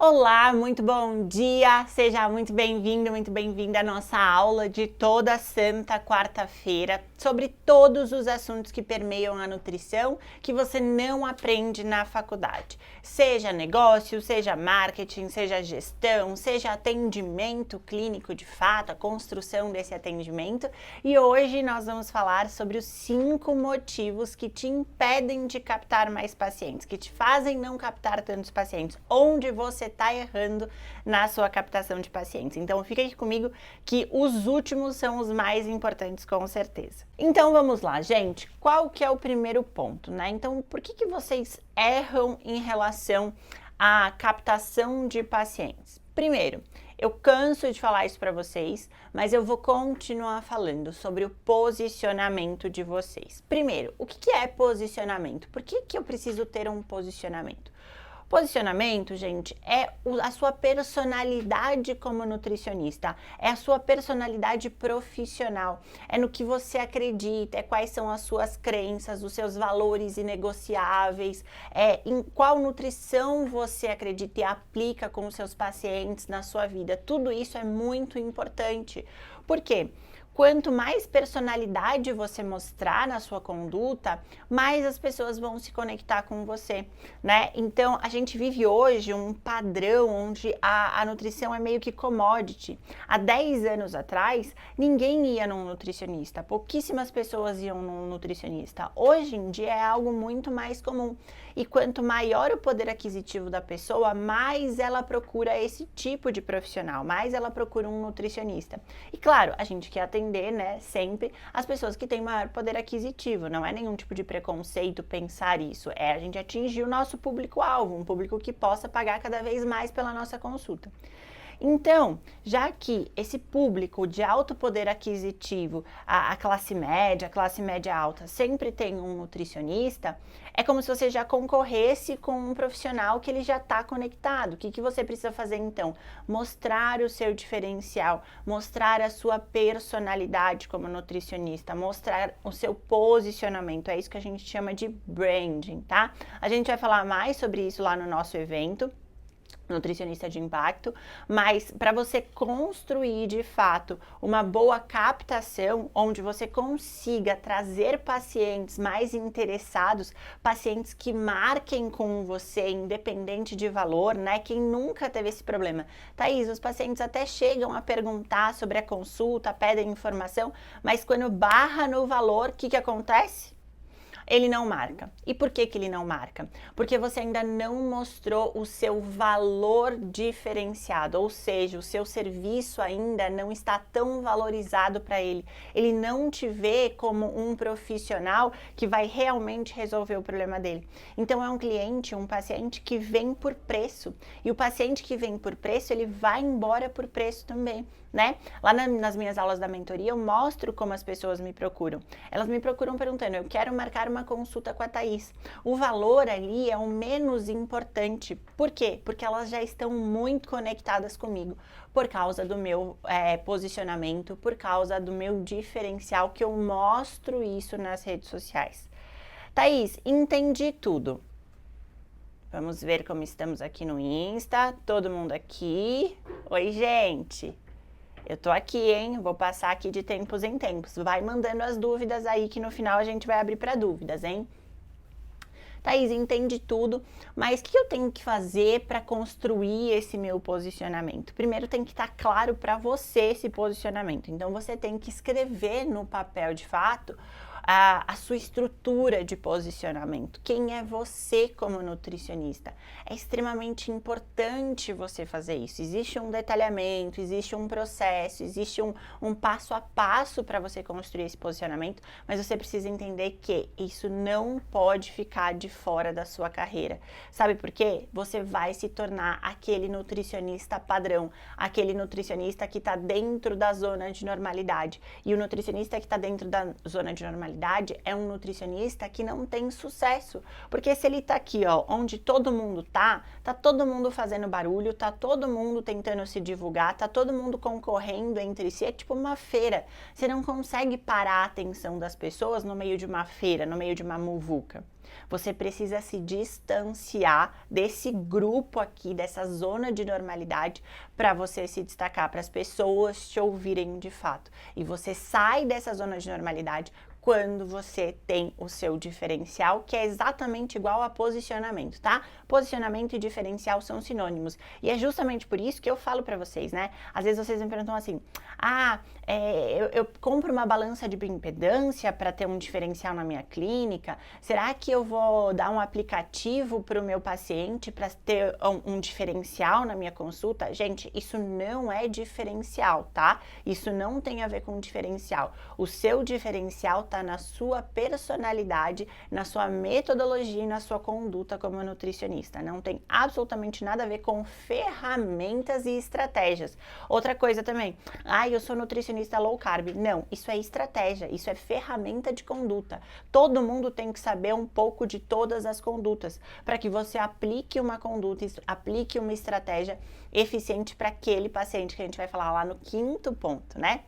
Olá, muito bom dia! Seja muito bem-vindo, muito bem-vinda à nossa aula de toda santa quarta-feira sobre todos os assuntos que permeiam a nutrição que você não aprende na faculdade. Seja negócio, seja marketing, seja gestão, seja atendimento clínico de fato, a construção desse atendimento. E hoje nós vamos falar sobre os 5 motivos que te impedem de captar mais pacientes, que te fazem não captar tantos pacientes, onde você está errando na sua captação de pacientes. Então fica aqui comigo que os últimos são os mais importantes com certeza. Então vamos lá, gente. Qual que é o primeiro ponto, né? Então por que vocês erram em relação à captação de pacientes? Primeiro, eu canso de falar isso para vocês, mas eu vou continuar falando sobre o posicionamento de vocês. Primeiro, o que é posicionamento? Por que eu preciso ter um posicionamento? Posicionamento, gente, é a sua personalidade como nutricionista, é a sua personalidade profissional, é no que você acredita, é quais são as suas crenças, os seus valores inegociáveis, é em qual nutrição você acredita e aplica com os seus pacientes na sua vida. Tudo isso é muito importante. Por quê? Quanto mais personalidade você mostrar na sua conduta, mais as pessoas vão se conectar com você, né? Então, a gente vive hoje um padrão onde a nutrição é meio que commodity. Há 10 anos atrás, ninguém ia num nutricionista, pouquíssimas pessoas iam num nutricionista. Hoje em dia é algo muito mais comum. E quanto maior o poder aquisitivo da pessoa, mais ela procura esse tipo de profissional, mais ela procura um nutricionista. E claro, a gente quer atender, né, sempre as pessoas que têm maior poder aquisitivo. Não é nenhum tipo de preconceito pensar isso. É a gente atingir o nosso público-alvo, um público que possa pagar cada vez mais pela nossa consulta. Então, já que esse público de alto poder aquisitivo, a classe média alta, sempre tem um nutricionista, é como se você já concorresse com um profissional que ele já está conectado. O que você precisa fazer então? Mostrar o seu diferencial, mostrar a sua personalidade como nutricionista, mostrar o seu posicionamento. É isso que a gente chama de branding, tá? A gente vai falar mais sobre isso lá no nosso evento Nutricionista de Impacto, mas para você construir de fato uma boa captação, onde você consiga trazer pacientes mais interessados, pacientes que marquem com você, independente de valor, né? Quem nunca teve esse problema? Thaís, os pacientes até chegam a perguntar sobre a consulta, pedem informação, mas quando barra no valor, o que acontece? Ele não marca. E por que ele não marca? Porque você ainda não mostrou o seu valor diferenciado, ou seja, o seu serviço ainda não está tão valorizado para ele. Ele não te vê como um profissional que vai realmente resolver o problema dele. Então é um cliente, um paciente que vem por preço. E o paciente que vem por preço, ele vai embora por preço também, né? Lá nas minhas aulas da mentoria, eu mostro como as pessoas me procuram. Elas me procuram perguntando, eu quero marcar uma consulta com a Thaís. O valor ali é o menos importante. Por quê? Porque elas já estão muito conectadas comigo, por causa do meu posicionamento, por causa do meu diferencial, que eu mostro isso nas redes sociais. Thaís, entendi tudo. Vamos ver como estamos aqui no Insta. Todo mundo aqui. Oi, gente! Eu tô aqui, hein? Vou passar aqui de tempos em tempos. Vai mandando as dúvidas aí que no final a gente vai abrir para dúvidas, hein? Thaís, entende tudo, mas o que eu tenho que fazer para construir esse meu posicionamento? Primeiro tem que estar claro para você esse posicionamento. Então você tem que escrever no papel de fato a sua estrutura de posicionamento. Quem é você como nutricionista? É extremamente importante você fazer isso. Existe um detalhamento, existe um processo, existe um passo a passo para você construir esse posicionamento, mas você precisa entender que isso não pode ficar de fora da sua carreira. Sabe por quê? Você vai se tornar aquele nutricionista padrão, aquele nutricionista que está dentro da zona de normalidade. E o nutricionista que está dentro da zona de normalidade normalidade é um nutricionista que não tem sucesso. Porque se ele tá aqui, ó, onde todo mundo tá todo mundo fazendo barulho, tá todo mundo tentando se divulgar, tá todo mundo concorrendo entre si, é tipo uma feira. Você não consegue parar a atenção das pessoas no meio de uma feira, no meio de uma muvuca. Você precisa se distanciar desse grupo aqui, dessa zona de normalidade, para você se destacar, para as pessoas te ouvirem de fato. E você sai dessa zona de normalidade quando você tem o seu diferencial, que é exatamente igual a posicionamento, tá? Posicionamento e diferencial são sinônimos. E é justamente por isso que eu falo para vocês, né? Às vezes vocês me perguntam assim, eu compro uma balança de bioimpedância para ter um diferencial na minha clínica? Será que eu vou dar um aplicativo para o meu paciente para ter um diferencial na minha consulta? Gente, isso não é diferencial, tá? Isso não tem a ver com diferencial. O seu diferencial tá na sua personalidade, na sua metodologia e na sua conduta como nutricionista. Não tem absolutamente nada a ver com ferramentas e estratégias. Outra coisa também, eu sou nutricionista low carb. Não, isso é estratégia, isso é ferramenta de conduta. Todo mundo tem que saber um pouco de todas as condutas para que você aplique uma conduta, aplique uma estratégia eficiente para aquele paciente que a gente vai falar lá no 5º ponto, né?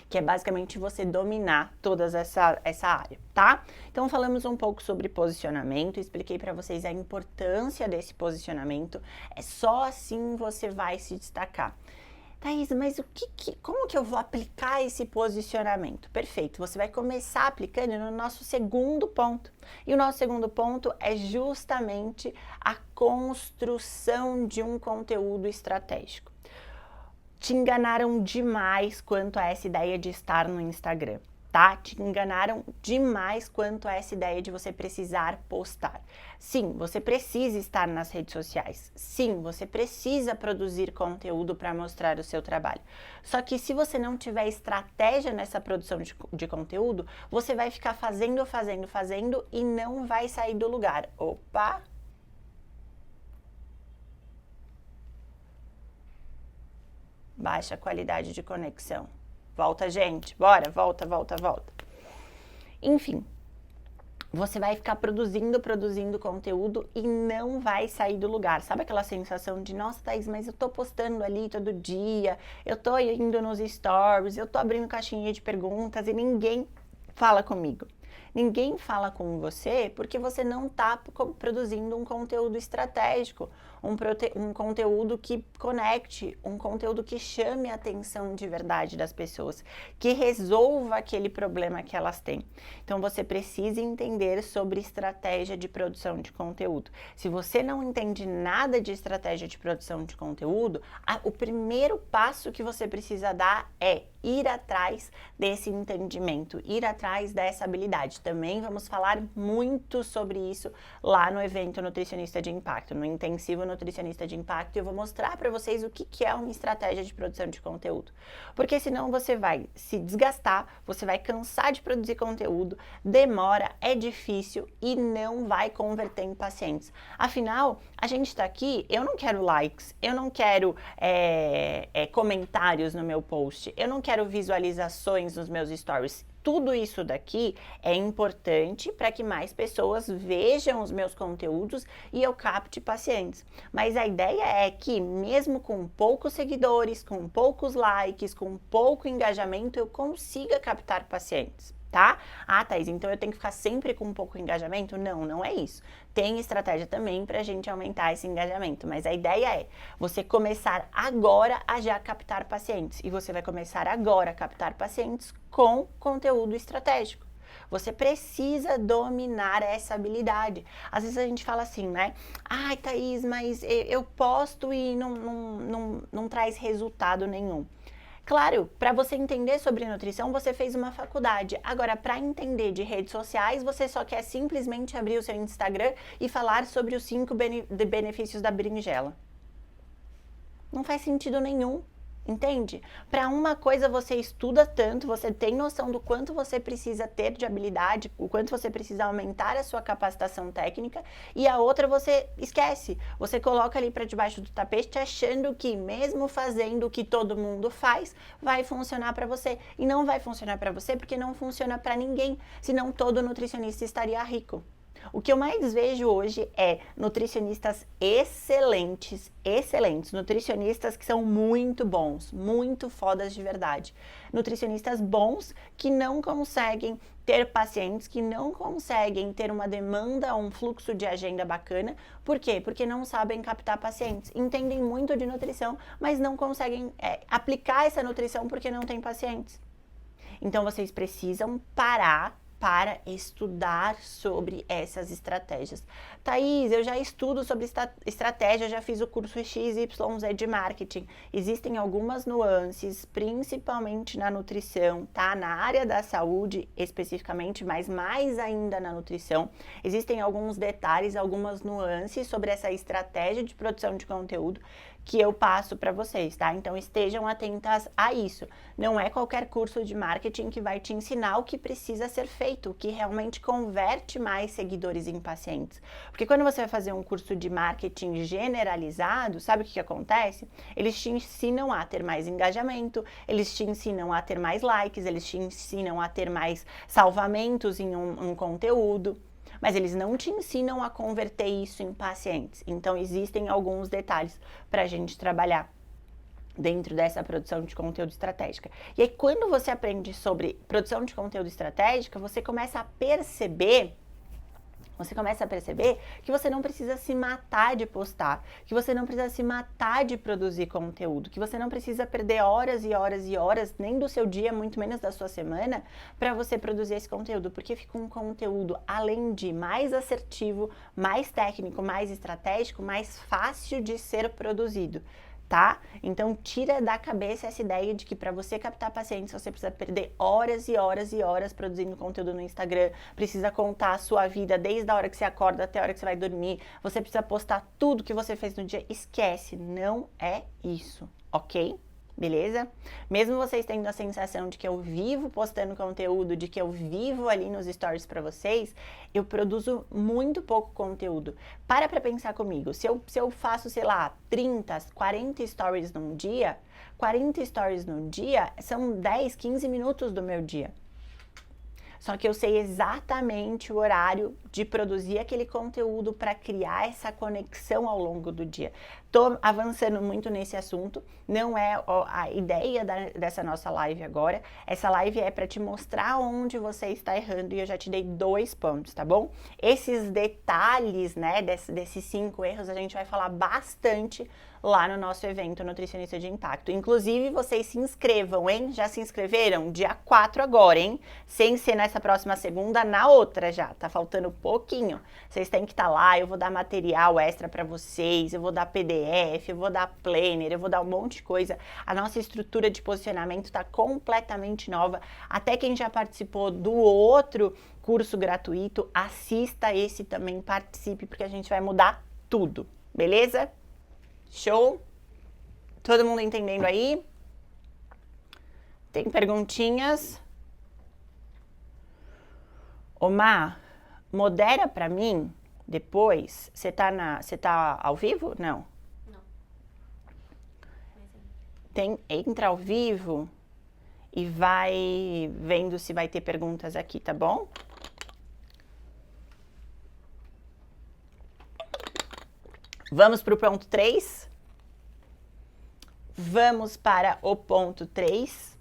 Que é basicamente você dominar toda essa área, tá? Então falamos um pouco sobre posicionamento, expliquei para vocês a importância desse posicionamento, é só assim você vai se destacar. Thaís, mas como que eu vou aplicar esse posicionamento? Perfeito, você vai começar aplicando no nosso 2º ponto. E o nosso 2º ponto é justamente a construção de um conteúdo estratégico. Te enganaram demais quanto a essa ideia de estar no Instagram, tá? Te enganaram demais quanto a essa ideia de você precisar postar. Sim, você precisa estar nas redes sociais. Sim, você precisa produzir conteúdo para mostrar o seu trabalho. Só que se você não tiver estratégia nessa produção de conteúdo, você vai ficar fazendo e não vai sair do lugar. Opa! Baixa qualidade de conexão. Volta, gente. Bora, volta. Enfim, você vai ficar produzindo conteúdo e não vai sair do lugar. Sabe aquela sensação de, nossa, Thaís, mas eu tô postando ali todo dia, eu tô indo nos stories, eu tô abrindo caixinha de perguntas e ninguém fala comigo. Ninguém fala com você porque você não está produzindo um conteúdo estratégico, um conteúdo que conecte, um conteúdo que chame a atenção de verdade das pessoas, que resolva aquele problema que elas têm. Então você precisa entender sobre estratégia de produção de conteúdo. Se você não entende nada de estratégia de produção de conteúdo, o primeiro passo que você precisa dar é ir atrás desse entendimento, ir atrás dessa habilidade. Também vamos falar muito sobre isso lá no evento Nutricionista de Impacto, no intensivo Nutricionista de Impacto. Eu vou mostrar para vocês o que é uma estratégia de produção de conteúdo. Porque senão você vai se desgastar, você vai cansar de produzir conteúdo, demora, é difícil e não vai converter em pacientes. Afinal, a gente está aqui, eu não quero likes, eu não quero comentários no meu post, eu não quero visualizações nos meus stories. Tudo isso daqui é importante para que mais pessoas vejam os meus conteúdos e eu capte pacientes. Mas a ideia é que, mesmo com poucos seguidores, com poucos likes, com pouco engajamento, eu consiga captar pacientes, tá? Thaís, então eu tenho que ficar sempre com um pouco engajamento? Não, não é isso. Tem estratégia também para a gente aumentar esse engajamento, mas a ideia é você começar agora a já captar pacientes e você vai começar agora a captar pacientes com conteúdo estratégico. Você precisa dominar essa habilidade. Às vezes a gente fala assim, né? Thaís, mas eu posto e não traz resultado nenhum. Claro, para você entender sobre nutrição, você fez uma faculdade. Agora, para entender de redes sociais, você só quer simplesmente abrir o seu Instagram e falar sobre os 5 benefícios da berinjela. Não faz sentido nenhum. Entende? Para uma coisa você estuda tanto, você tem noção do quanto você precisa ter de habilidade, o quanto você precisa aumentar a sua capacitação técnica, e a outra você esquece. Você coloca ali para debaixo do tapete achando que mesmo fazendo o que todo mundo faz, vai funcionar para você. E não vai funcionar para você porque não funciona para ninguém, senão todo nutricionista estaria rico. O que eu mais vejo hoje é nutricionistas excelentes, nutricionistas que são muito bons, muito fodas de verdade. Nutricionistas bons que não conseguem ter pacientes, que não conseguem ter uma demanda, um fluxo de agenda bacana. Por quê? Porque não sabem captar pacientes. Entendem muito de nutrição, mas não conseguem aplicar essa nutrição porque não tem pacientes. Então vocês precisam parar para estudar sobre essas estratégias. Thaís, eu já estudo sobre estratégia, já fiz o curso XYZ de marketing. Existem algumas nuances, principalmente na nutrição, tá? Na área da saúde especificamente, mas mais ainda na nutrição. Existem alguns detalhes, algumas nuances sobre essa estratégia de produção de conteúdo que eu passo para vocês, tá? Então estejam atentas a isso. Não é qualquer curso de marketing que vai te ensinar o que precisa ser feito, o que realmente converte mais seguidores em pacientes. Porque quando você vai fazer um curso de marketing generalizado, sabe o que acontece? Eles te ensinam a ter mais engajamento, eles te ensinam a ter mais likes, eles te ensinam a ter mais salvamentos em um conteúdo. Mas eles não te ensinam a converter isso em pacientes. Então, existem alguns detalhes para a gente trabalhar dentro dessa produção de conteúdo estratégica. E aí, quando você aprende sobre produção de conteúdo estratégica, você começa a perceber que você não precisa se matar de postar, que você não precisa se matar de produzir conteúdo, que você não precisa perder horas e horas e horas, nem do seu dia, muito menos da sua semana, para você produzir esse conteúdo, porque fica um conteúdo, além de mais assertivo, mais técnico, mais estratégico, mais fácil de ser produzido. Tá? Então, tira da cabeça essa ideia de que para você captar pacientes, você precisa perder horas e horas e horas produzindo conteúdo no Instagram, precisa contar a sua vida desde a hora que você acorda até a hora que você vai dormir, você precisa postar tudo que você fez no dia. Esquece, não é isso, ok? Beleza? Mesmo vocês tendo a sensação de que eu vivo postando conteúdo, de que eu vivo ali nos stories para vocês, eu produzo muito pouco conteúdo. Para pensar comigo, se eu faço, sei lá, 30, 40 stories num dia, 40 stories no dia são 10, 15 minutos do meu dia. Só que eu sei exatamente o horário de produzir aquele conteúdo para criar essa conexão ao longo do dia. Tô avançando muito nesse assunto, não é a ideia dessa nossa live agora. Essa live é para te mostrar onde você está errando e eu já te dei 2 pontos, tá bom? Esses detalhes, né, desses 5 erros, a gente vai falar bastante lá no nosso evento Nutricionista de Impacto. Inclusive, vocês se inscrevam, hein? Já se inscreveram? Dia 4 agora, hein? Sem ser nessa próxima segunda, na outra já. Tá faltando pouquinho. Vocês têm que estar lá, eu vou dar material extra para vocês, eu vou dar PDF, eu vou dar planner, eu vou dar um monte de coisa. A nossa estrutura de posicionamento tá completamente nova. Até quem já participou do outro curso gratuito, assista esse também, participe, porque a gente vai mudar tudo, beleza? Show? Todo mundo entendendo aí? Tem perguntinhas? Omar, modera pra mim depois. Você tá ao vivo? Não. Entra ao vivo e vai vendo se vai ter perguntas aqui, tá bom? Vamos para o ponto 3. Vamos para o ponto 3.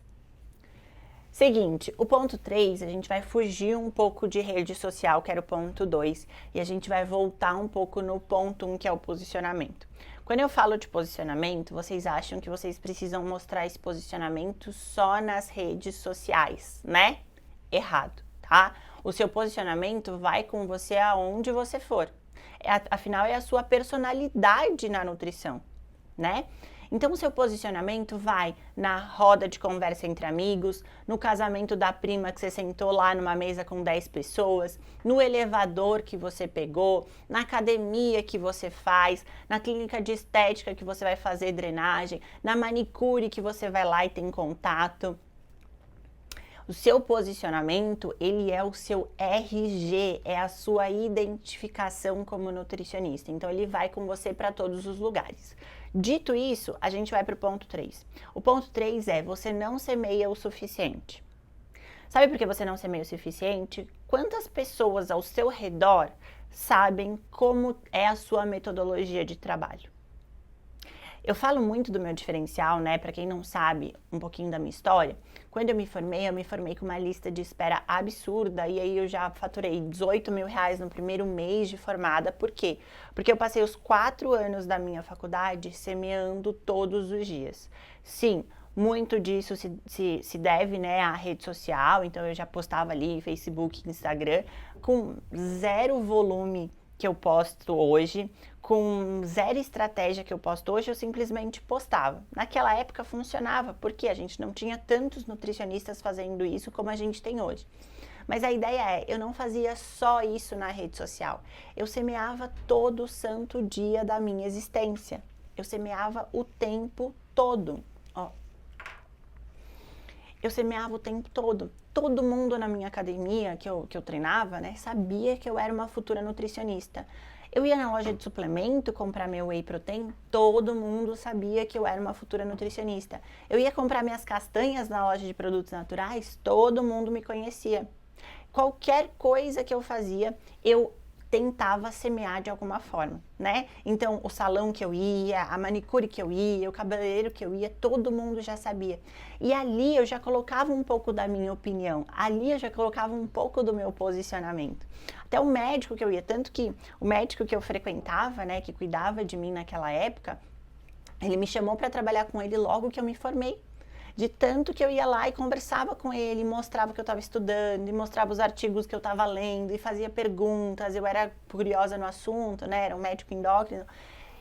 Seguinte, o ponto 3, a gente vai fugir um pouco de rede social, que era o ponto 2, e a gente vai voltar um pouco no ponto 1, que é o posicionamento. Quando eu falo de posicionamento, vocês acham que vocês precisam mostrar esse posicionamento só nas redes sociais, né? Errado, tá? O seu posicionamento vai com você aonde você for. Afinal, é a sua personalidade na nutrição, né? Então, o seu posicionamento vai na roda de conversa entre amigos, no casamento da prima que você sentou lá numa mesa com 10 pessoas, no elevador que você pegou, na academia que você faz, na clínica de estética que você vai fazer drenagem, na manicure que você vai lá e tem contato. O seu posicionamento, ele é o seu RG, é a sua identificação como nutricionista. Então, ele vai com você para todos os lugares. Dito isso, a gente vai para o ponto 3. O ponto 3 é, você não semeia o suficiente. Sabe por que você não semeia o suficiente? Quantas pessoas ao seu redor sabem como é a sua metodologia de trabalho? Eu falo muito do meu diferencial, né? Para quem não sabe um pouquinho da minha história, quando eu me formei com uma lista de espera absurda e aí eu já faturei 18 mil reais no primeiro mês de formada. Por quê? Porque eu passei os 4 anos da minha faculdade semeando todos os dias. Sim, muito disso se deve, né, à rede social, então eu já postava ali Facebook, Instagram, com zero volume que eu posto hoje, com zero estratégia que eu posto hoje, eu simplesmente postava. Naquela época funcionava, porque a gente não tinha tantos nutricionistas fazendo isso como a gente tem hoje. Mas a ideia é, eu não fazia só isso na rede social, eu semeava todo santo dia da minha existência. Eu semeava o tempo todo, ó. Eu semeava o tempo todo. Todo mundo na minha academia que eu treinava, né, sabia que eu era uma futura nutricionista. Eu ia na loja de suplemento comprar meu whey protein, todo mundo sabia que eu era uma futura nutricionista. Eu ia comprar minhas castanhas na loja de produtos naturais, todo mundo me conhecia. Qualquer coisa que eu fazia, eu tentava semear de alguma forma, né? Então, o salão que eu ia, a manicure que eu ia, o cabeleireiro que eu ia, todo mundo já sabia. E ali eu já colocava um pouco da minha opinião, ali eu já colocava um pouco do meu posicionamento. Até o médico que eu ia, tanto que o médico que eu frequentava, né, que cuidava de mim naquela época, ele me chamou para trabalhar com ele logo que eu me formei. De tanto que eu ia lá e conversava com ele, mostrava que eu estava estudando, e mostrava os artigos que eu estava lendo, e fazia perguntas, eu era curiosa no assunto, né, era um médico endócrino.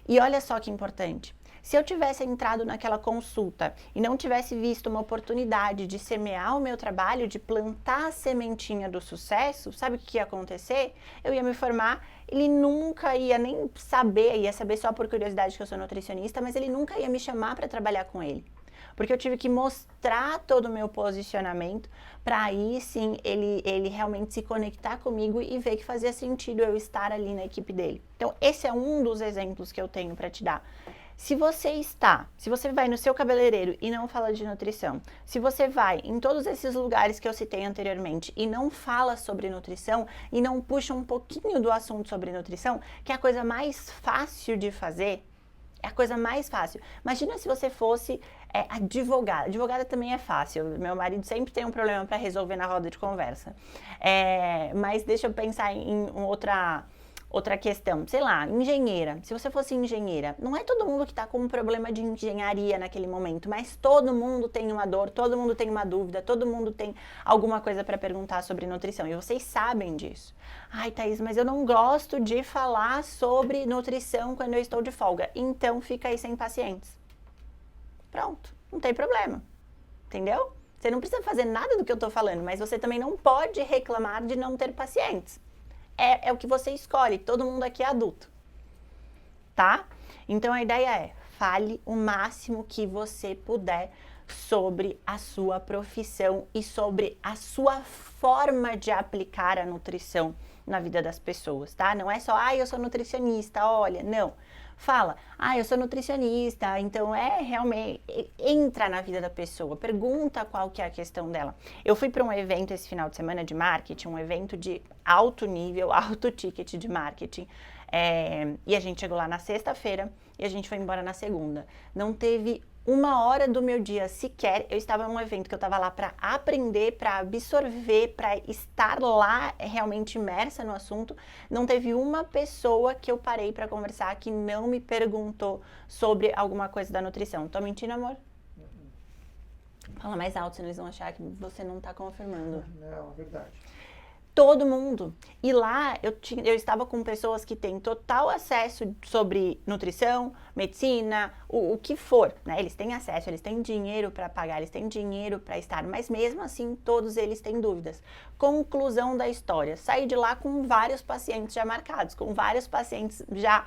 E olha só que importante, se eu tivesse entrado naquela consulta e não tivesse visto uma oportunidade de semear o meu trabalho, de plantar a sementinha do sucesso, sabe o que ia acontecer? Eu ia me formar, ele nunca ia nem saber, ia saber só por curiosidade que eu sou nutricionista, mas ele nunca ia me chamar para trabalhar com ele. Porque eu tive que mostrar todo o meu posicionamento para aí sim ele realmente se conectar comigo e ver que fazia sentido eu estar ali na equipe dele. Então esse é um dos exemplos que eu tenho para te dar. Se você vai no seu cabeleireiro e não fala de nutrição, se você vai em todos esses lugares que eu citei anteriormente e não fala sobre nutrição e não puxa um pouquinho do assunto sobre nutrição, que é a coisa mais fácil de fazer, é a coisa mais fácil. Imagina se você fosse advogada. Advogada também é fácil. Meu marido sempre tem um problema para resolver na roda de conversa. Mas deixa eu pensar em outra questão. Sei lá, engenheira. Se você fosse engenheira, não é todo mundo que está com um problema de engenharia naquele momento, mas todo mundo tem uma dor, todo mundo tem uma dúvida, todo mundo tem alguma coisa para perguntar sobre nutrição. E vocês sabem disso. Ai, Thaís, mas eu não gosto de falar sobre nutrição quando eu estou de folga. Então, fica aí sem pacientes. Pronto, não tem problema. Entendeu? Você não precisa fazer nada do que eu estou falando, mas você também não pode reclamar de não ter pacientes. É o que você escolhe, todo mundo aqui é adulto, tá? Então a ideia é, fale o máximo que você puder sobre a sua profissão e sobre a sua forma de aplicar a nutrição na vida das pessoas, tá? Não é só, eu sou nutricionista, olha, não. Fala, eu sou nutricionista, então realmente, entra na vida da pessoa, pergunta qual que é a questão dela. Eu fui para um evento esse final de semana de marketing, um evento de alto nível, alto ticket de marketing, e a gente chegou lá na sexta-feira e a gente foi embora na segunda. Não teve uma hora do meu dia sequer, eu estava num evento que eu estava lá para aprender, para absorver, para estar lá realmente imersa no assunto. Não teve uma pessoa que eu parei para conversar que não me perguntou sobre alguma coisa da nutrição. Tô mentindo, amor? Fala mais alto, senão eles vão achar que você não tá confirmando. Não, é verdade. Todo mundo. E lá eu estava com pessoas que têm total acesso sobre nutrição, medicina, o que for, né? Eles têm acesso, eles têm dinheiro para pagar, eles têm dinheiro para estar, mas mesmo assim todos eles têm dúvidas. Conclusão da história, saí de lá com vários pacientes já marcados, com vários pacientes já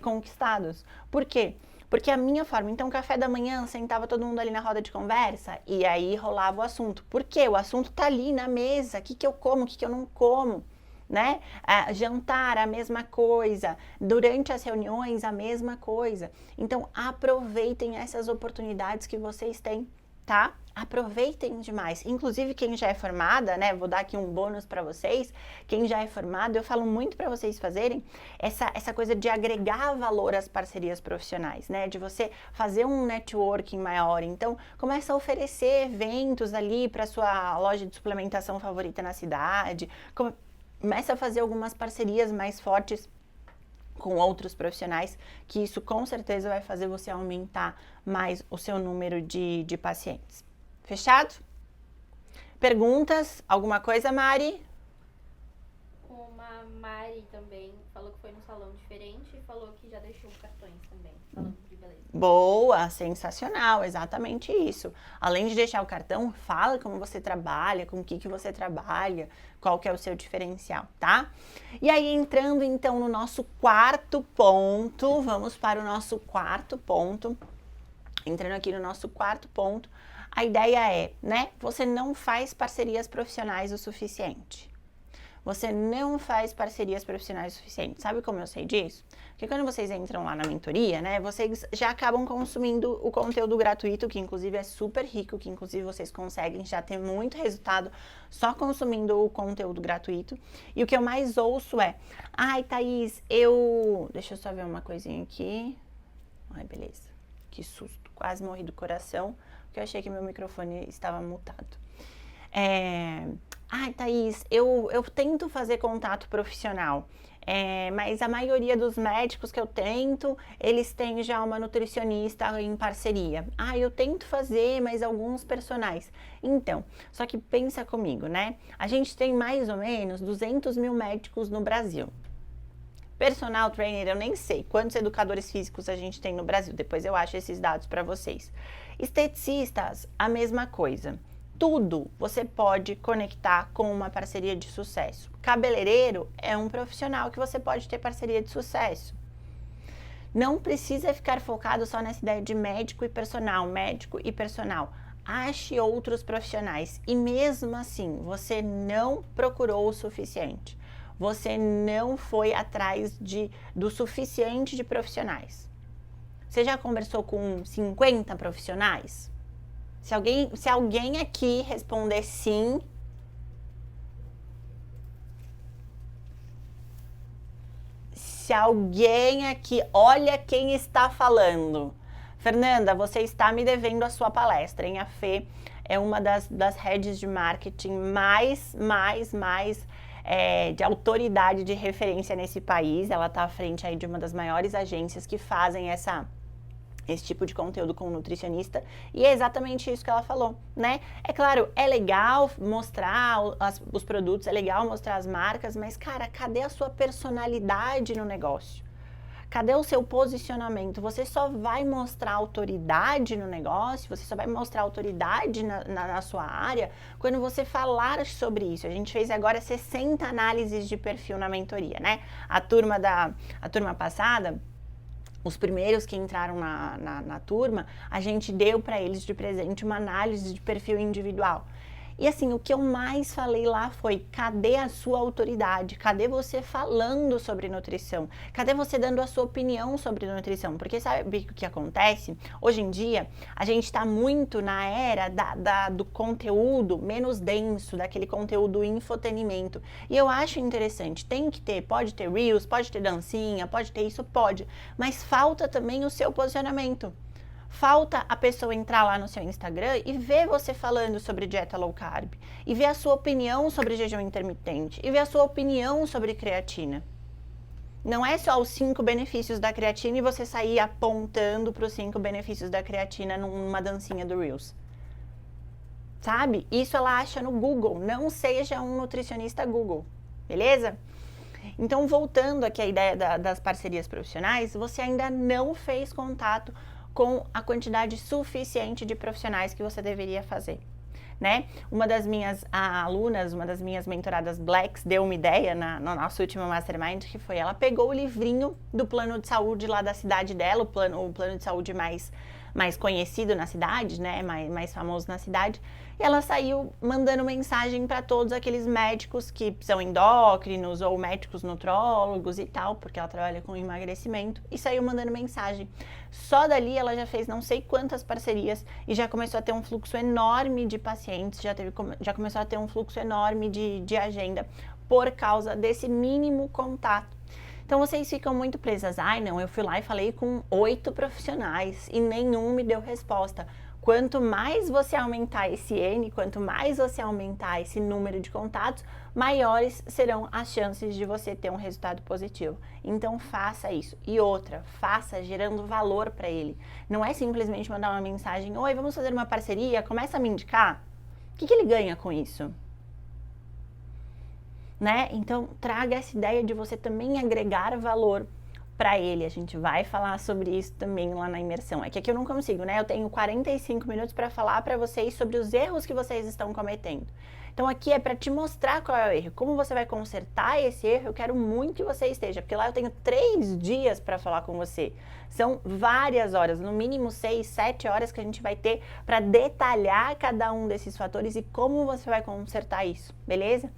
conquistados. Por quê? Porque a minha forma, então café da manhã, sentava todo mundo ali na roda de conversa e aí rolava o assunto. Por quê? O assunto tá ali na mesa, o que eu como, o que eu não como, né? Jantar, a mesma coisa, durante as reuniões, a mesma coisa. Então aproveitem essas oportunidades que vocês têm, tá? Aproveitem demais. Inclusive quem já é formada, né? Vou dar aqui um bônus para vocês. Quem já é formado, eu falo muito para vocês fazerem essa coisa de agregar valor às parcerias profissionais, né? De você fazer um networking maior. Então, começa a oferecer eventos ali para sua loja de suplementação favorita na cidade. Começa a fazer algumas parcerias mais fortes com outros profissionais, que isso com certeza vai fazer você aumentar mais o seu número de pacientes. Fechado? Perguntas? Alguma coisa, Mari? Uma Mari também falou que foi num salão diferente e falou que já deixou cartões também, falando de beleza. Boa, sensacional, exatamente isso. Além de deixar o cartão, fala como você trabalha, com o que você trabalha, qual que é o seu diferencial, tá? E aí, entrando então no nosso quarto ponto, vamos para o nosso quarto ponto. Entrando aqui no nosso quarto ponto, a ideia é, né, você não faz parcerias profissionais o suficiente. Você não faz parcerias profissionais o suficiente. Sabe como eu sei disso? Porque quando vocês entram lá na mentoria, né, vocês já acabam consumindo o conteúdo gratuito, que inclusive é super rico, que inclusive vocês conseguem já ter muito resultado só consumindo o conteúdo gratuito. E o que eu mais ouço é, ai, Thaís, deixa eu só ver uma coisinha aqui. Ai, beleza. Que susto, quase morri do coração, porque eu achei que meu microfone estava mutado. Ai, Thaís, eu tento fazer contato profissional, mas a maioria dos médicos que eu tento, eles têm já uma nutricionista em parceria. Ah, eu tento fazer, mas alguns personagens. Então, só que pensa comigo, né? A gente tem mais ou menos 200 mil médicos no Brasil. Personal trainer, eu nem sei quantos educadores físicos a gente tem no Brasil, depois eu acho esses dados para vocês. Esteticistas, a mesma coisa. Tudo você pode conectar com uma parceria de sucesso. Cabeleireiro é um profissional que você pode ter parceria de sucesso. Não precisa ficar focado só nessa ideia de médico e personal, médico e personal. Ache outros profissionais e mesmo assim você não procurou o suficiente. Você não foi atrás do suficiente de profissionais. Você já conversou com 50 profissionais? Se alguém aqui responder sim, se alguém aqui, olha quem está falando. Fernanda, você está me devendo a sua palestra, hein? A Fê é uma das heads de marketing mais de autoridade, de referência nesse país. Ela está à frente aí de uma das maiores agências que fazem esse tipo de conteúdo com o nutricionista, e é exatamente isso que ela falou, né? É claro, é legal mostrar os produtos, é legal mostrar as marcas, mas, cara, cadê a sua personalidade no negócio? Cadê o seu posicionamento? Você só vai mostrar autoridade no negócio, você só vai mostrar autoridade na sua área quando você falar sobre isso. A gente fez agora 60 análises de perfil na mentoria, né? A turma passada, os primeiros que entraram na turma, a gente deu para eles de presente uma análise de perfil individual. E assim, o que eu mais falei lá foi, cadê a sua autoridade? Cadê você falando sobre nutrição? Cadê você dando a sua opinião sobre nutrição? Porque sabe o que acontece? Hoje em dia, a gente está muito na era do conteúdo menos denso, daquele conteúdo infotenimento. E eu acho interessante, tem que ter, pode ter Reels, pode ter dancinha, pode ter isso, pode. Mas falta também o seu posicionamento. Falta a pessoa entrar lá no seu Instagram e ver você falando sobre dieta low carb, e ver a sua opinião sobre jejum intermitente, e ver a sua opinião sobre creatina. Não é só os 5 benefícios da creatina e você sair apontando para os 5 benefícios da creatina numa dancinha do Reels. Sabe? Isso ela acha no Google, não seja um nutricionista Google, beleza? Então, voltando aqui à ideia das parcerias profissionais, você ainda não fez contato com a quantidade suficiente de profissionais que você deveria fazer, né? Uma das minhas alunas, uma das minhas mentoradas Blacks, deu uma ideia na nossa última Mastermind, que foi, ela pegou o livrinho do plano de saúde lá da cidade dela, o plano de saúde mais conhecido na cidade, né, mais famoso na cidade, e ela saiu mandando mensagem para todos aqueles médicos que são endócrinos ou médicos nutrólogos e tal, porque ela trabalha com emagrecimento, e saiu mandando mensagem. Só dali ela já fez não sei quantas parcerias e já começou a ter um fluxo enorme de pacientes, já começou a ter um fluxo enorme de agenda por causa desse mínimo contato. Então vocês ficam muito presas, ai não, eu fui lá e falei com 8 profissionais e nenhum me deu resposta. Quanto mais você aumentar esse N, quanto mais você aumentar esse número de contatos, maiores serão as chances de você ter um resultado positivo. Então faça isso. E outra, faça gerando valor para ele. Não é simplesmente mandar uma mensagem, oi, vamos fazer uma parceria, começa a me indicar. O que ele ganha com isso? Né? Então, traga essa ideia de você também agregar valor para ele. A gente vai falar sobre isso também lá na imersão. É que aqui eu não consigo, né? Eu tenho 45 minutos para falar para vocês sobre os erros que vocês estão cometendo. Então, aqui é para te mostrar qual é o erro, como você vai consertar esse erro. Eu quero muito que você esteja, porque lá eu tenho 3 dias para falar com você. São várias horas, no mínimo 6, 7 horas que a gente vai ter para detalhar cada um desses fatores e como você vai consertar isso, beleza?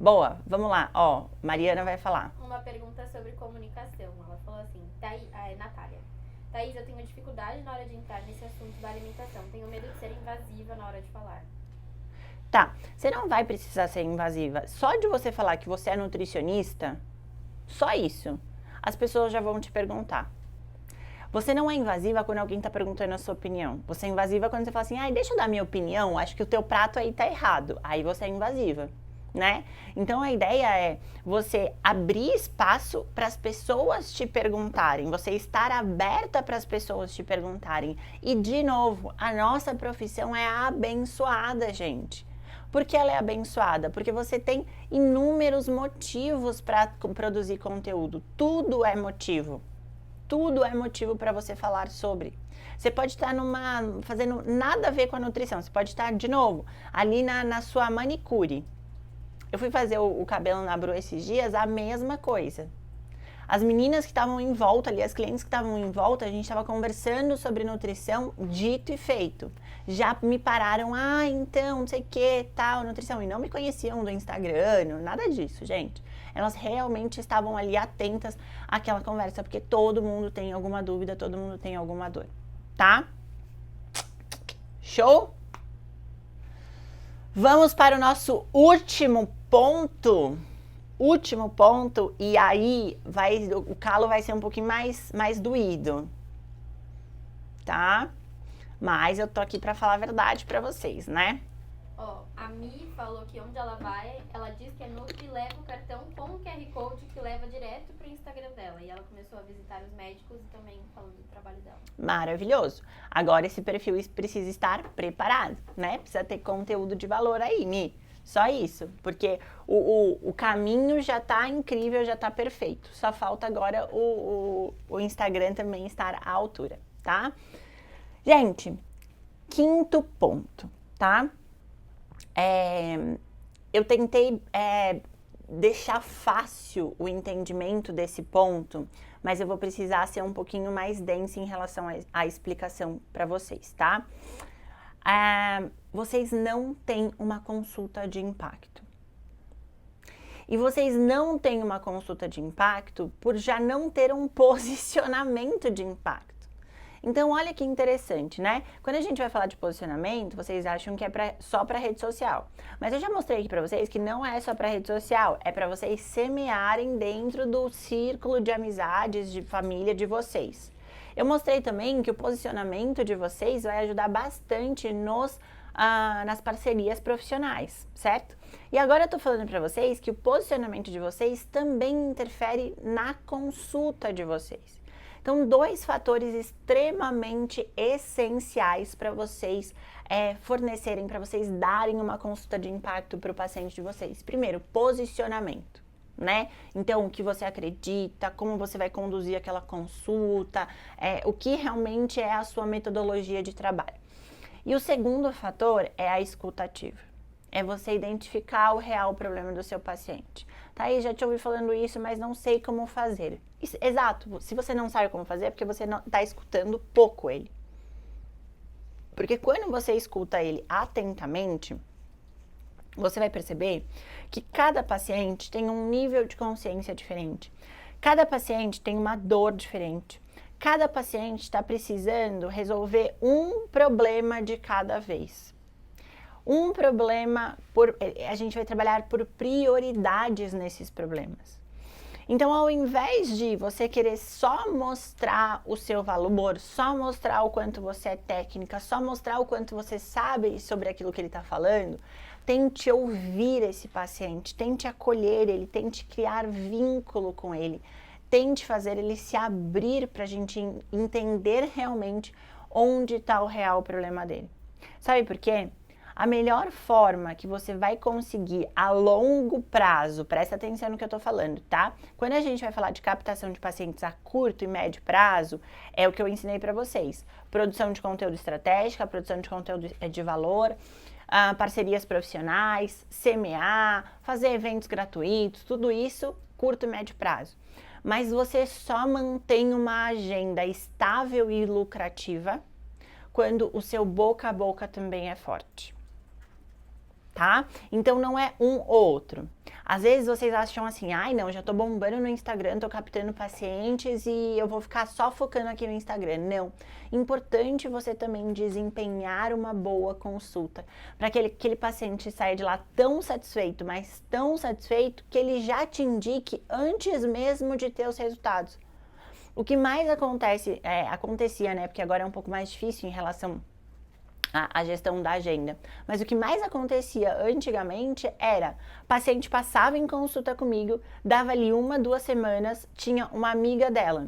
Boa, vamos lá, ó, Mariana vai falar. Uma pergunta sobre comunicação, ela falou assim, Natália, Thaís, eu tenho dificuldade na hora de entrar nesse assunto da alimentação, tenho medo de ser invasiva na hora de falar. Tá, você não vai precisar ser invasiva, só de você falar que você é nutricionista, só isso, as pessoas já vão te perguntar. Você não é invasiva quando alguém tá perguntando a sua opinião, você é invasiva quando você fala assim, ai, deixa eu dar minha opinião, acho que o teu prato aí tá errado, aí você é invasiva. Né? Então a ideia é você abrir espaço para as pessoas te perguntarem, você estar aberta para as pessoas te perguntarem. E de novo, a nossa profissão é abençoada, gente. Por que ela é abençoada? Porque você tem inúmeros motivos para produzir conteúdo. Tudo é motivo. Tudo é motivo para você falar sobre. Você pode estar fazendo nada a ver com a nutrição. Você pode estar, de novo, ali na sua manicure. Eu fui fazer o cabelo na Bru esses dias, a mesma coisa. As meninas que estavam em volta ali, as clientes que estavam em volta, a gente estava conversando sobre nutrição, dito e feito. Já me pararam, então, não sei o que, tal, nutrição. E não me conheciam do Instagram, nada disso, gente. Elas realmente estavam ali atentas àquela conversa, porque todo mundo tem alguma dúvida, todo mundo tem alguma dor, tá? Show? Vamos para o nosso último ponto, e aí o calo vai ser um pouquinho mais doído, tá? Mas eu tô aqui pra falar a verdade pra vocês, né? Ó, a Mi falou que onde ela vai, ela diz que é Nutri e leva o cartão com o QR Code que leva direto pro Instagram dela. E ela começou a visitar os médicos e também falou do trabalho dela. Maravilhoso. Agora esse perfil precisa estar preparado, né? Precisa ter conteúdo de valor aí, Mi. Só isso, porque o caminho já tá incrível, já tá perfeito. Só falta agora o Instagram também estar à altura, tá? Gente, 5º ponto, tá? Eu tentei deixar fácil o entendimento desse ponto, mas eu vou precisar ser um pouquinho mais densa em relação à explicação para vocês, tá? Vocês não têm uma consulta de impacto. E vocês não têm uma consulta de impacto por já não ter um posicionamento de impacto. Então, olha que interessante, né? Quando a gente vai falar de posicionamento, vocês acham que é só para rede social. Mas eu já mostrei aqui para vocês que não é só para rede social, é para vocês semearem dentro do círculo de amizades, de família de vocês. Eu mostrei também que o posicionamento de vocês vai ajudar bastante nas parcerias profissionais, certo? E agora eu tô falando para vocês que o posicionamento de vocês também interfere na consulta de vocês. Então, 2 fatores extremamente essenciais para vocês fornecerem, para vocês darem uma consulta de impacto para o paciente de vocês. Primeiro, posicionamento, né? Então, o que você acredita, como você vai conduzir aquela consulta, o que realmente é a sua metodologia de trabalho. E o segundo fator é a escuta ativa. É você identificar o real problema do seu paciente. Tá aí, já te ouvi falando isso, mas não sei como fazer. Exato, se você não sabe como fazer, é porque você não está escutando pouco ele. Porque quando você escuta ele atentamente, você vai perceber que cada paciente tem um nível de consciência diferente. Cada paciente tem uma dor diferente. Cada paciente está precisando resolver um problema de cada vez. Um problema, a gente vai trabalhar por prioridades nesses problemas. Então, ao invés de você querer só mostrar o seu valor, só mostrar o quanto você é técnica, só mostrar o quanto você sabe sobre aquilo que ele está falando, tente ouvir esse paciente, tente acolher ele, tente criar vínculo com ele, tente fazer ele se abrir para a gente entender realmente onde está o real problema dele. Sabe por quê? A melhor forma que você vai conseguir a longo prazo, presta atenção no que eu tô falando, tá? Quando a gente vai falar de captação de pacientes a curto e médio prazo, é o que eu ensinei para vocês. Produção de conteúdo estratégica, produção de conteúdo de valor, parcerias profissionais, semear, fazer eventos gratuitos, tudo isso curto e médio prazo. Mas você só mantém uma agenda estável e lucrativa quando o seu boca a boca também é forte. Tá? Então não é um ou outro. Às vezes vocês acham assim, ai não, já tô bombando no Instagram, tô captando pacientes e eu vou ficar só focando aqui no Instagram. Não. Importante você também desempenhar uma boa consulta, para que aquele paciente saia de lá tão satisfeito, mas tão satisfeito, que ele já te indique antes mesmo de ter os resultados. O que mais acontecia, né, porque agora é um pouco mais difícil em relação a gestão da agenda. Mas o que mais acontecia antigamente era, paciente passava em consulta comigo, dava ali 1, 2 semanas, tinha uma amiga dela.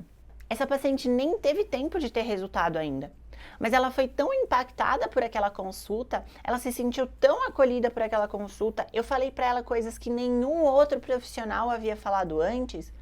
Essa paciente nem teve tempo de ter resultado ainda. Mas ela foi tão impactada por aquela consulta, ela se sentiu tão acolhida por aquela consulta, eu falei para ela coisas que nenhum outro profissional havia falado antes,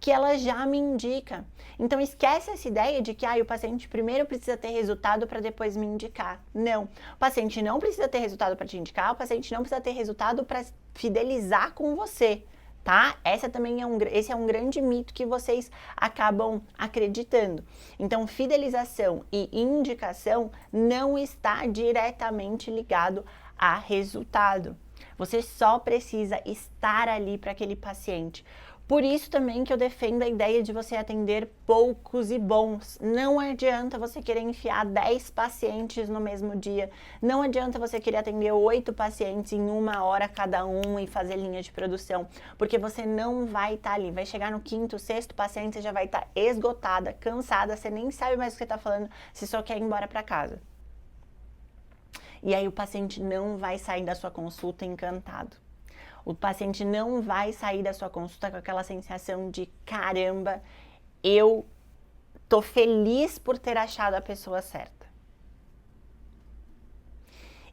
que ela já me indica. Então esquece essa ideia de que o paciente primeiro precisa ter resultado para depois me indicar. Não, o paciente não precisa ter resultado para te indicar, o paciente não precisa ter resultado para fidelizar com você, tá? Esse é um grande mito que vocês acabam acreditando. Então fidelização e indicação não está diretamente ligado a resultado. Você só precisa estar ali para aquele paciente. Por isso também que eu defendo a ideia de você atender poucos e bons. Não adianta você querer enfiar 10 pacientes no mesmo dia. Não adianta você querer atender 8 pacientes em 1 hora cada um e fazer linha de produção. Porque você não vai estar ali. Vai chegar no 5º, 6º paciente, você já vai estar esgotada, cansada. Você nem sabe mais o que você está falando, você só quer ir embora para casa. E aí o paciente não vai sair da sua consulta encantado. O paciente não vai sair da sua consulta com aquela sensação de caramba, eu tô feliz por ter achado a pessoa certa.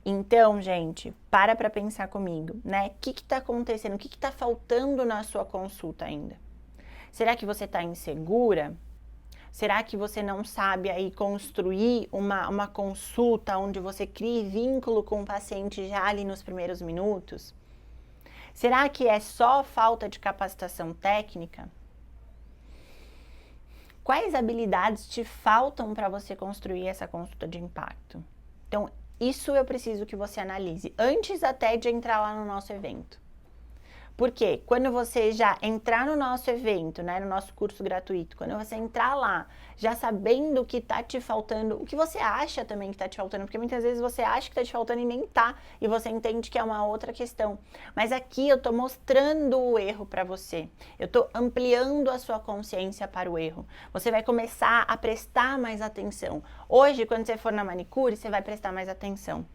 Então, gente, para pensar comigo, né? O que tá acontecendo? O que tá faltando na sua consulta ainda? Será que você tá insegura? Será que você não sabe aí construir uma consulta onde você crie vínculo com o paciente já ali nos primeiros minutos? Será que é só falta de capacitação técnica? Quais habilidades te faltam para você construir essa consulta de impacto? Então, isso eu preciso que você analise antes até de entrar lá no nosso evento. Porque quando você já entrar no nosso evento, né, no nosso curso gratuito, quando você entrar lá, já sabendo o que tá te faltando, o que você acha também que tá te faltando, porque muitas vezes você acha que tá te faltando e nem tá, e você entende que é uma outra questão. Mas aqui eu tô mostrando o erro para você. Eu tô ampliando a sua consciência para o erro. Você vai começar a prestar mais atenção. Hoje, quando você for na manicure, você vai prestar mais atenção.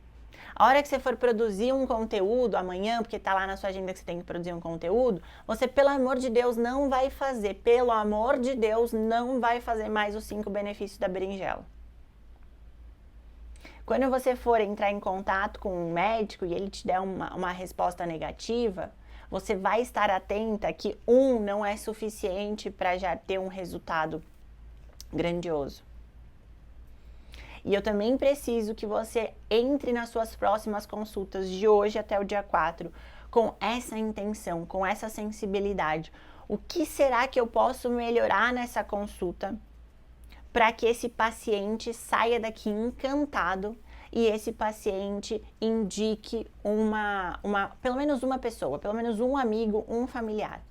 A hora que você for produzir um conteúdo amanhã, porque tá lá na sua agenda que você tem que produzir um conteúdo, você, pelo amor de Deus, não vai fazer, pelo amor de Deus, não vai fazer mais os 5 benefícios da berinjela. Quando você for entrar em contato com um médico e ele te der uma resposta negativa, você vai estar atenta que não é suficiente para já ter um resultado grandioso. E eu também preciso que você entre nas suas próximas consultas de hoje até o dia 4 com essa intenção, com essa sensibilidade. O que será que eu posso melhorar nessa consulta para que esse paciente saia daqui encantado e esse paciente indique pelo menos uma pessoa, pelo menos um amigo, um familiar.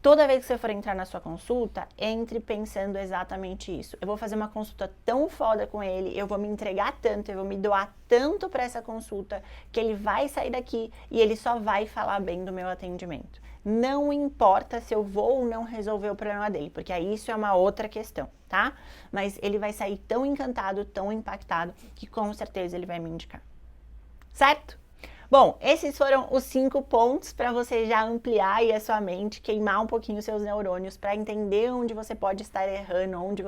Toda vez que você for entrar na sua consulta, entre pensando exatamente isso. Eu vou fazer uma consulta tão foda com ele, eu vou me entregar tanto, eu vou me doar tanto para essa consulta, que ele vai sair daqui e ele só vai falar bem do meu atendimento. Não importa se eu vou ou não resolver o problema dele, porque aí isso é uma outra questão, tá? Mas ele vai sair tão encantado, tão impactado, que com certeza ele vai me indicar. Certo? Bom, esses foram os 5 pontos para você já ampliar aí a sua mente, queimar um pouquinho os seus neurônios para entender onde você pode estar errando, onde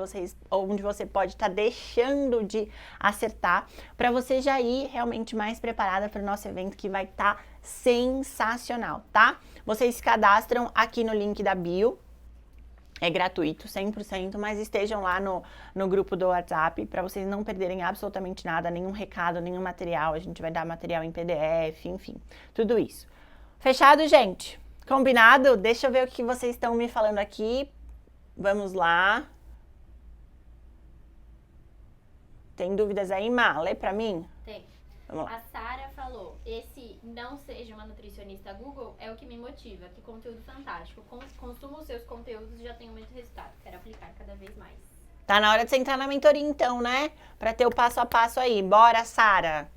você pode estar deixando de acertar, para você já ir realmente mais preparada para o nosso evento que vai estar sensacional, tá? Vocês se cadastram aqui no link da bio. É gratuito, 100%, mas estejam lá no grupo do WhatsApp para vocês não perderem absolutamente nada, nenhum recado, nenhum material. A gente vai dar material em PDF, enfim, tudo isso. Fechado, gente? Combinado? Deixa eu ver o que vocês estão me falando aqui. Vamos lá. Tem dúvidas aí, Má? Lê pra mim? Tem. Vamos lá. A Sara falou, esse não seja uma nutricionista Google é o que me motiva, que conteúdo fantástico. Consumo os seus conteúdos e já tenho muito resultado. Quero aplicar cada vez mais. Tá na hora de você entrar na mentoria então, né? Pra ter o passo a passo aí. Bora, Sara.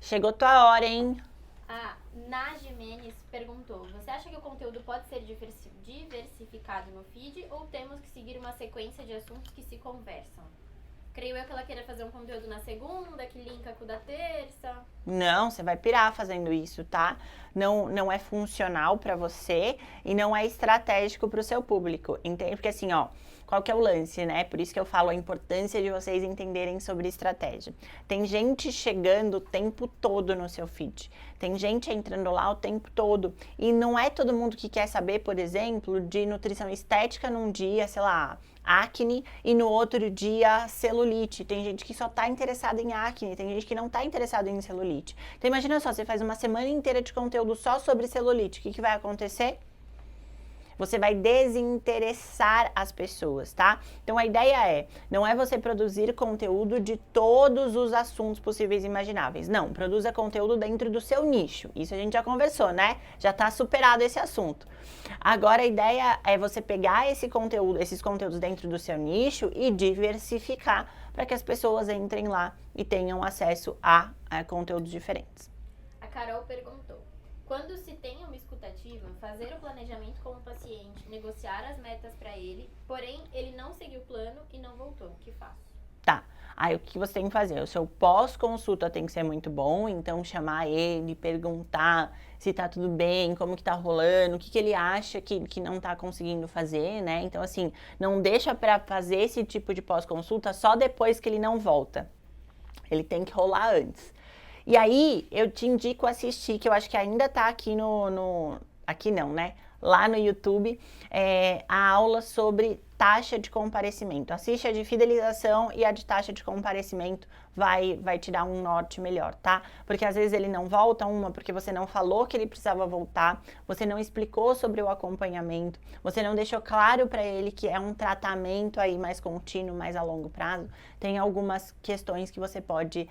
Chegou tua hora, hein? A Na Jimenez perguntou, você acha que o conteúdo pode ser diversificado no feed ou temos que seguir uma sequência de assuntos que se conversam? Creio eu que ela queira fazer um conteúdo na segunda, que linka com o da terça. Não, você vai pirar fazendo isso, tá? Não é funcional pra você e não é estratégico pro seu público, entende? Porque assim, ó, qual que é o lance, né? Por isso que eu falo a importância de vocês entenderem sobre estratégia. Tem gente chegando o tempo todo no seu feed. Tem gente entrando lá o tempo todo. E não é todo mundo que quer saber, por exemplo, de nutrição estética num dia, sei lá, acne, e no outro dia celulite. Tem gente que só tá interessada em acne, tem gente que não tá interessada em celulite. Então imagina só, você faz uma semana inteira de conteúdo só sobre celulite. O que vai acontecer? Você vai desinteressar as pessoas, tá? Então a ideia não é você produzir conteúdo de todos os assuntos possíveis e imagináveis. Não, produza conteúdo dentro do seu nicho. Isso a gente já conversou, né? Já tá superado esse assunto. Agora a ideia é você pegar esses conteúdos dentro do seu nicho e diversificar para que as pessoas entrem lá e tenham acesso a conteúdos diferentes. A Carol perguntou, quando se tem uma escutativa, fazer o planejamento com o paciente, negociar as metas para ele, porém ele não seguiu o plano e não voltou, o que faço? Tá, aí o que você tem que fazer? O seu pós-consulta tem que ser muito bom, então chamar ele, perguntar se tá tudo bem, como que tá rolando, o que ele acha que não tá conseguindo fazer, né? Então assim, não deixa para fazer esse tipo de pós-consulta só depois que ele não volta. Ele tem que rolar antes. E aí, eu te indico assistir, que eu acho que ainda tá aqui aqui não, né? Lá no YouTube, a aula sobre taxa de comparecimento. Assiste a de fidelização e a de taxa de comparecimento vai te dar um norte melhor, tá? Porque às vezes ele não volta, porque você não falou que ele precisava voltar, você não explicou sobre o acompanhamento, você não deixou claro para ele que é um tratamento aí mais contínuo, mais a longo prazo. Tem algumas questões que você pode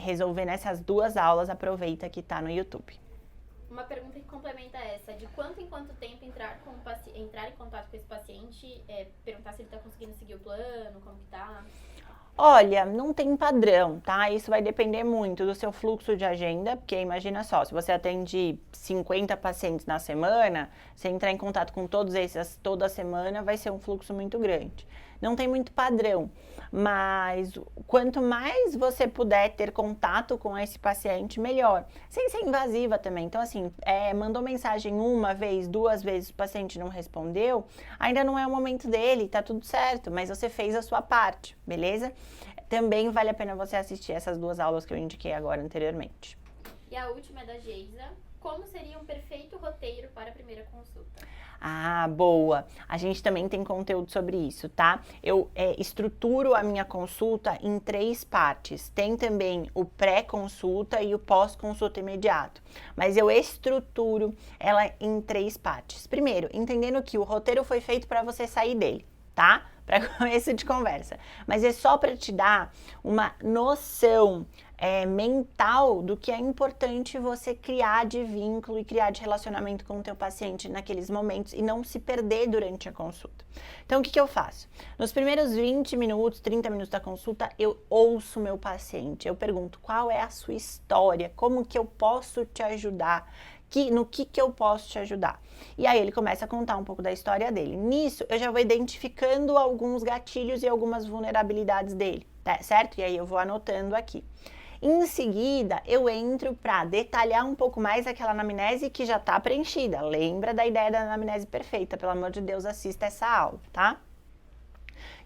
resolver nessas 2 aulas, aproveita que tá no YouTube. Uma pergunta que complementa essa, de quanto em quanto tempo entrar em contato com esse paciente, perguntar se ele está conseguindo seguir o plano, como que tá? Olha, não tem padrão, tá? Isso vai depender muito do seu fluxo de agenda, porque imagina só, se você atende 50 pacientes na semana, você entrar em contato com todos esses toda semana vai ser um fluxo muito grande. Não tem muito padrão, mas quanto mais você puder ter contato com esse paciente, melhor. Sem ser invasiva também. Então, assim, mandou mensagem 1 vez, 2 vezes, o paciente não respondeu, ainda não é o momento dele, tá tudo certo, mas você fez a sua parte, beleza? Também vale a pena você assistir essas 2 aulas que eu indiquei agora anteriormente. E a última é da Geisa. como seria um perfeito roteiro para a primeira consulta? Ah, boa! A gente também tem conteúdo sobre isso, tá? Eu estruturo a minha consulta em 3 partes. Tem também o pré-consulta e o pós-consulta imediato. Mas eu estruturo ela em 3 partes. Primeiro, entendendo que o roteiro foi feito para você sair dele, tá? Para começo de conversa. Mas é só para te dar uma noção mental do que é importante você criar de vínculo e criar de relacionamento com o teu paciente naqueles momentos e não se perder durante a consulta. Então, o que eu faço? Nos primeiros 20 minutos, 30 minutos da consulta, eu ouço o meu paciente. Eu pergunto, qual é a sua história? Como que eu posso te ajudar? No que eu posso te ajudar? E aí ele começa a contar um pouco da história dele. Nisso, eu já vou identificando alguns gatilhos e algumas vulnerabilidades dele, tá? Certo? E aí eu vou anotando aqui. Em seguida, eu entro para detalhar um pouco mais aquela anamnese que já está preenchida. Lembra da ideia da anamnese perfeita? Pelo amor de Deus, assista essa aula, tá?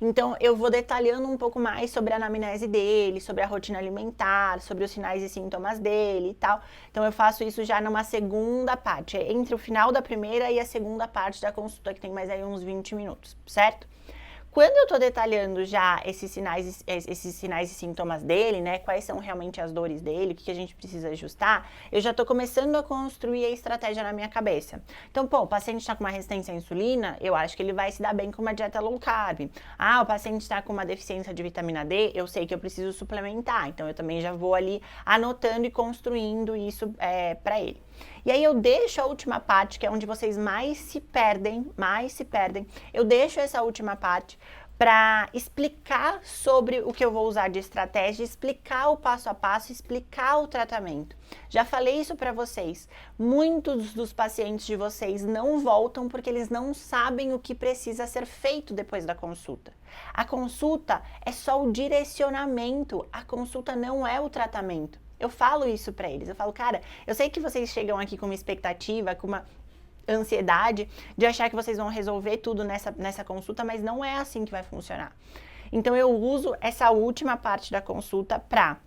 Então, eu vou detalhando um pouco mais sobre a anamnese dele, sobre a rotina alimentar, sobre os sinais e sintomas dele e tal. Então, eu faço isso já numa segunda parte, entre o final da primeira e a segunda parte da consulta, que tem mais aí uns 20 minutos, certo? Quando eu tô detalhando já esses sinais e sintomas dele, né, quais são realmente as dores dele, o que a gente precisa ajustar, eu já tô começando a construir a estratégia na minha cabeça. Então, o paciente tá com uma resistência à insulina, eu acho que ele vai se dar bem com uma dieta low carb. Ah, o paciente tá com uma deficiência de vitamina D, eu sei que eu preciso suplementar, então eu também já vou ali anotando e construindo isso para ele. E aí eu deixo a última parte, que é onde vocês mais se perdem, eu deixo essa última parte para explicar sobre o que eu vou usar de estratégia, explicar o passo a passo, explicar o tratamento. Já falei isso para vocês, muitos dos pacientes de vocês não voltam porque eles não sabem o que precisa ser feito depois da consulta. A consulta é só o direcionamento, a consulta não é o tratamento. Eu falo isso para eles, eu falo, cara, eu sei que vocês chegam aqui com uma expectativa, com uma ansiedade de achar que vocês vão resolver tudo nessa consulta, mas não é assim que vai funcionar. Então, eu uso essa última parte da consulta para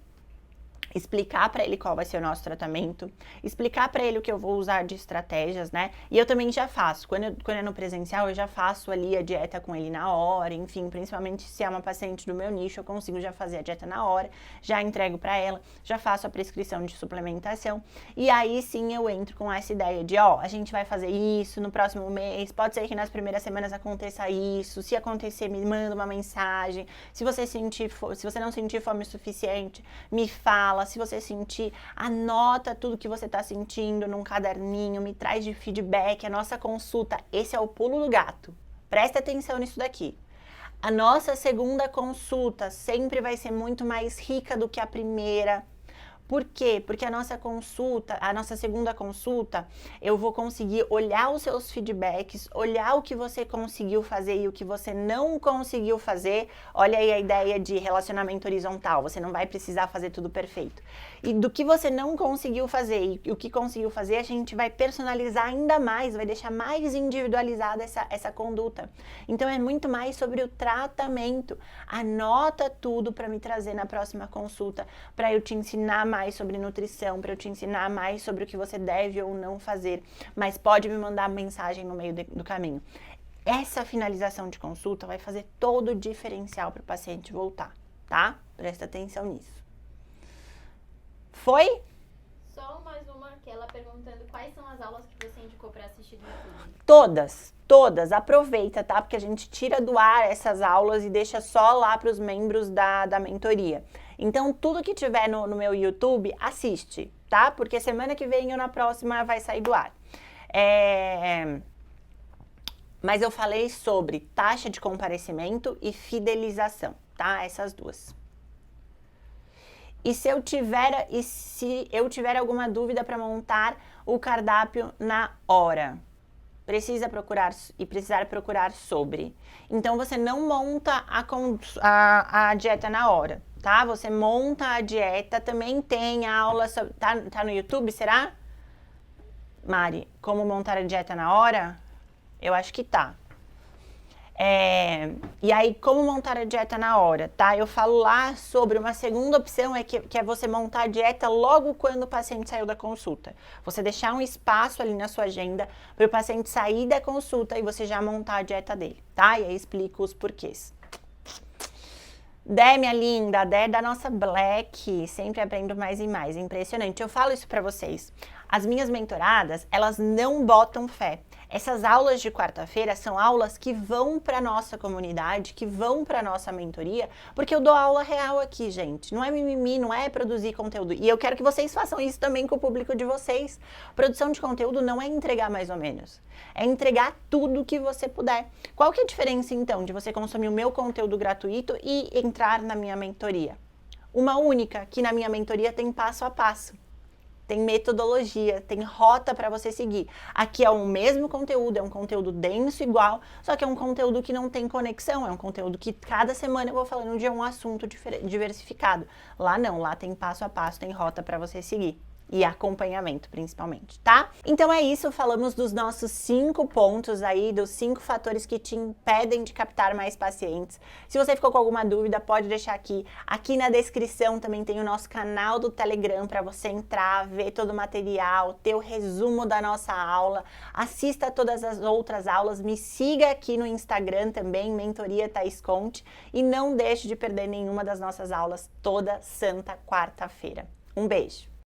explicar para ele qual vai ser o nosso tratamento, explicar para ele o que eu vou usar de estratégias, né? E eu também já faço, quando é no presencial, eu já faço ali a dieta com ele na hora, enfim, principalmente se é uma paciente do meu nicho, eu consigo já fazer a dieta na hora, já entrego para ela, já faço a prescrição de suplementação, e aí sim eu entro com essa ideia de, a gente vai fazer isso no próximo mês, pode ser que nas primeiras semanas aconteça isso, se acontecer, me manda uma mensagem, se você não sentir fome o suficiente, me fala. Se você sentir, anota tudo que você está sentindo num caderninho, me traz de feedback, a nossa consulta, esse é o pulo do gato. Presta atenção nisso daqui. A nossa segunda consulta sempre vai ser muito mais rica do que a primeira. Por quê? Porque a nossa segunda consulta, eu vou conseguir olhar os seus feedbacks, olhar o que você conseguiu fazer e o que você não conseguiu fazer. Olha aí a ideia de relacionamento horizontal, você não vai precisar fazer tudo perfeito. E do que você não conseguiu fazer e o que conseguiu fazer, a gente vai personalizar ainda mais, vai deixar mais individualizada essa conduta. Então, é muito mais sobre o tratamento. Anota tudo para me trazer na próxima consulta, para eu te ensinar mais sobre nutrição, para eu te ensinar mais sobre o que você deve ou não fazer, mas pode me mandar mensagem no meio do caminho. Essa finalização de consulta vai fazer todo o diferencial para o paciente voltar, tá? Presta atenção nisso. Foi? Só mais uma, que ela perguntando quais são as aulas que você indicou para assistir no YouTube. Todas, aproveita, tá? Porque a gente tira do ar essas aulas e deixa só lá para os membros da mentoria. Então, tudo que tiver no meu YouTube, assiste, tá? Porque semana que vem ou na próxima vai sair do ar. Mas eu falei sobre taxa de comparecimento e fidelização, tá? Essas duas. E se eu tiver alguma dúvida para montar o cardápio na hora? Precisar procurar sobre. Então, você não monta a dieta na hora, tá? Você monta a dieta, também tem aula, tá no YouTube, será? Mari, como montar a dieta na hora? Eu acho que tá. E aí, como montar a dieta na hora, tá? Eu falo lá sobre uma segunda opção, que é você montar a dieta logo quando o paciente saiu da consulta. Você deixar um espaço ali na sua agenda para o paciente sair da consulta e você já montar a dieta dele, tá? E aí explico os porquês. Dé, minha linda, Dé da nossa Black, sempre aprendo mais e mais, impressionante. Eu falo isso pra vocês, as minhas mentoradas, elas não botam fé. Essas aulas de quarta-feira são aulas que vão para nossa comunidade, que vão para nossa mentoria, porque eu dou aula real aqui, gente. Não é mimimi, não é produzir conteúdo. E eu quero que vocês façam isso também com o público de vocês. Produção de conteúdo não é entregar mais ou menos, é entregar tudo que você puder. Qual que é a diferença, então, de você consumir o meu conteúdo gratuito e entrar na minha mentoria? Uma única, que na minha mentoria tem passo a passo. Tem metodologia, tem rota para você seguir. Aqui é o mesmo conteúdo, é um conteúdo denso igual, só que é um conteúdo que não tem conexão, é um conteúdo que cada semana eu vou falando de um assunto diversificado. Lá não, lá tem passo a passo, tem rota para você seguir. E acompanhamento, principalmente, tá? Então é isso, falamos dos nossos 5 pontos aí, dos 5 fatores que te impedem de captar mais pacientes. Se você ficou com alguma dúvida, pode deixar aqui. Aqui na descrição também tem o nosso canal do Telegram para você entrar, ver todo o material, ter o resumo da nossa aula. Assista a todas as outras aulas, me siga aqui no Instagram também, Mentoria Thaís Conte, e não deixe de perder nenhuma das nossas aulas toda santa quarta-feira. Um beijo!